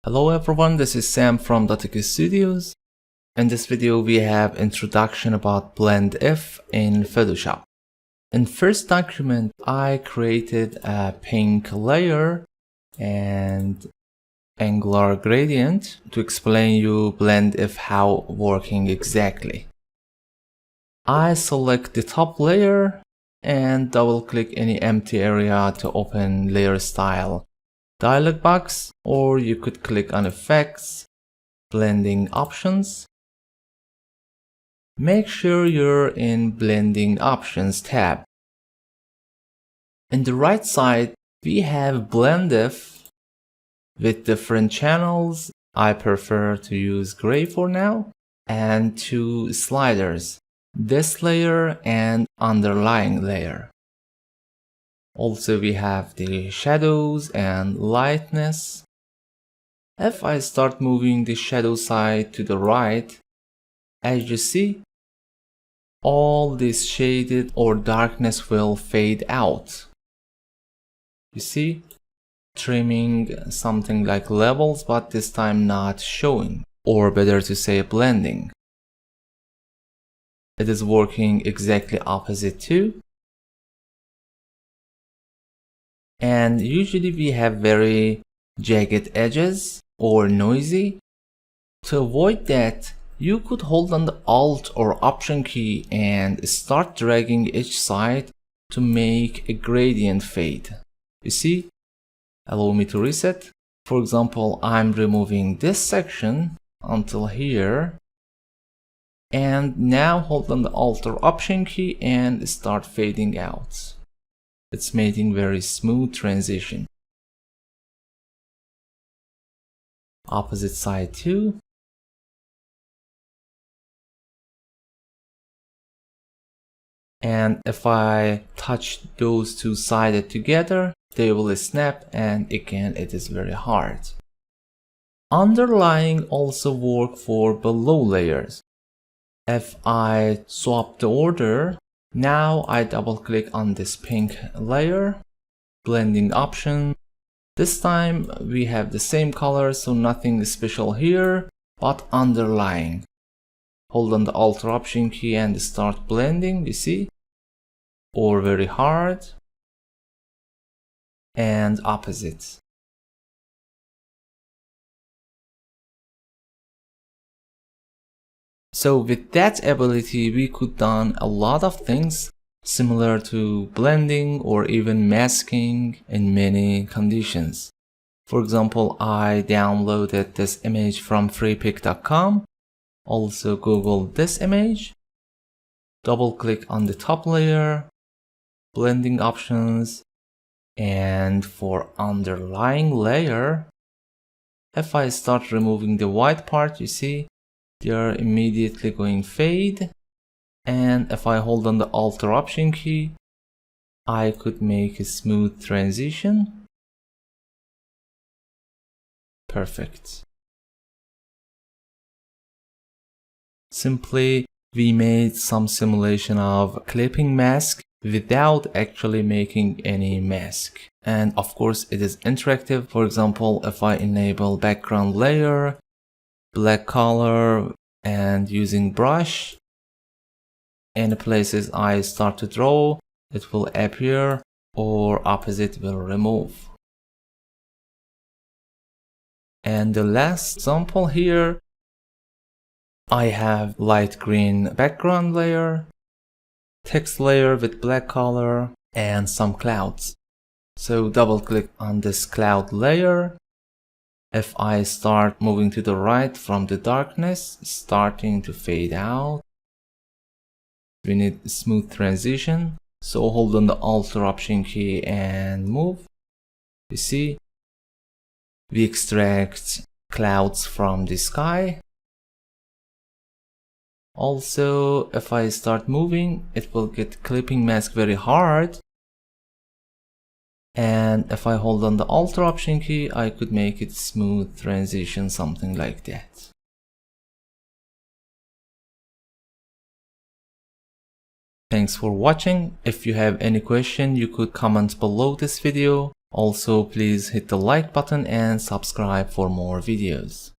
Hello everyone, this is Sam from DATEC Studios. In this video we have introduction about blend if in Photoshop. In first document I created a pink layer and angular gradient to explain you blend if how working exactly. I select the top layer and double click any empty area to open layer style dialog box, or you could click on effects, blending options. Make sure you're in blending options tab. In the right side we have blend if with different channels. I prefer to use gray for now, and two sliders, this layer and underlying layer. Also we have the shadows and lightness. If I start moving the shadow side to the right, as you see, all this shaded or darkness will fade out. You see, trimming something like levels, but this time not showing, or better to say blending. It is working exactly opposite too. And usually we have very jagged edges or noisy. To avoid that, you could hold on the Alt or Option key and start dragging each side to make a gradient fade. You see? Allow me to reset. For example, I'm removing this section until here. And now hold on the Alt or Option key and start fading out. It's making very smooth transition. Opposite side too. And if I touch those two sides together, they will snap, and again it is very hard. Underlying also work for below layers. If I swap the order, now I double click on this pink layer, blending option. This time we have the same color, so nothing special here, but underlying. Hold on the Alt or Option key and start blending, you see, or very hard, and opposite. So with that ability we could done a lot of things similar to blending or even masking in many conditions. For example, I downloaded this image from freepik.com. Also Google this image, double click on the top layer, blending options, and for underlying layer, if I start removing the white part, you see they are immediately going fade. And if I hold on the Alt or Option key, I could make a smooth transition. Perfect. Simply we made some simulation of clipping mask without actually making any mask. And of course it is interactive. For example, if I enable background layer, black color, and using brush, in the places I start to draw, it will appear, or opposite will remove. And the last example here, I have light green background layer, text layer with black color, and some clouds. So double click on this cloud layer. If I start moving to the right from the darkness, starting to fade out. We need a smooth transition, so hold on the Alt or Option key and move. You see, we extract clouds from the sky. Also, if I start moving, it will get clipping mask very hard. And if I hold on the Alt or Option key, I could make it smooth transition, something like that. Thanks for watching. If you have any question, you could comment below this video. Also, please hit the like button and subscribe for more videos.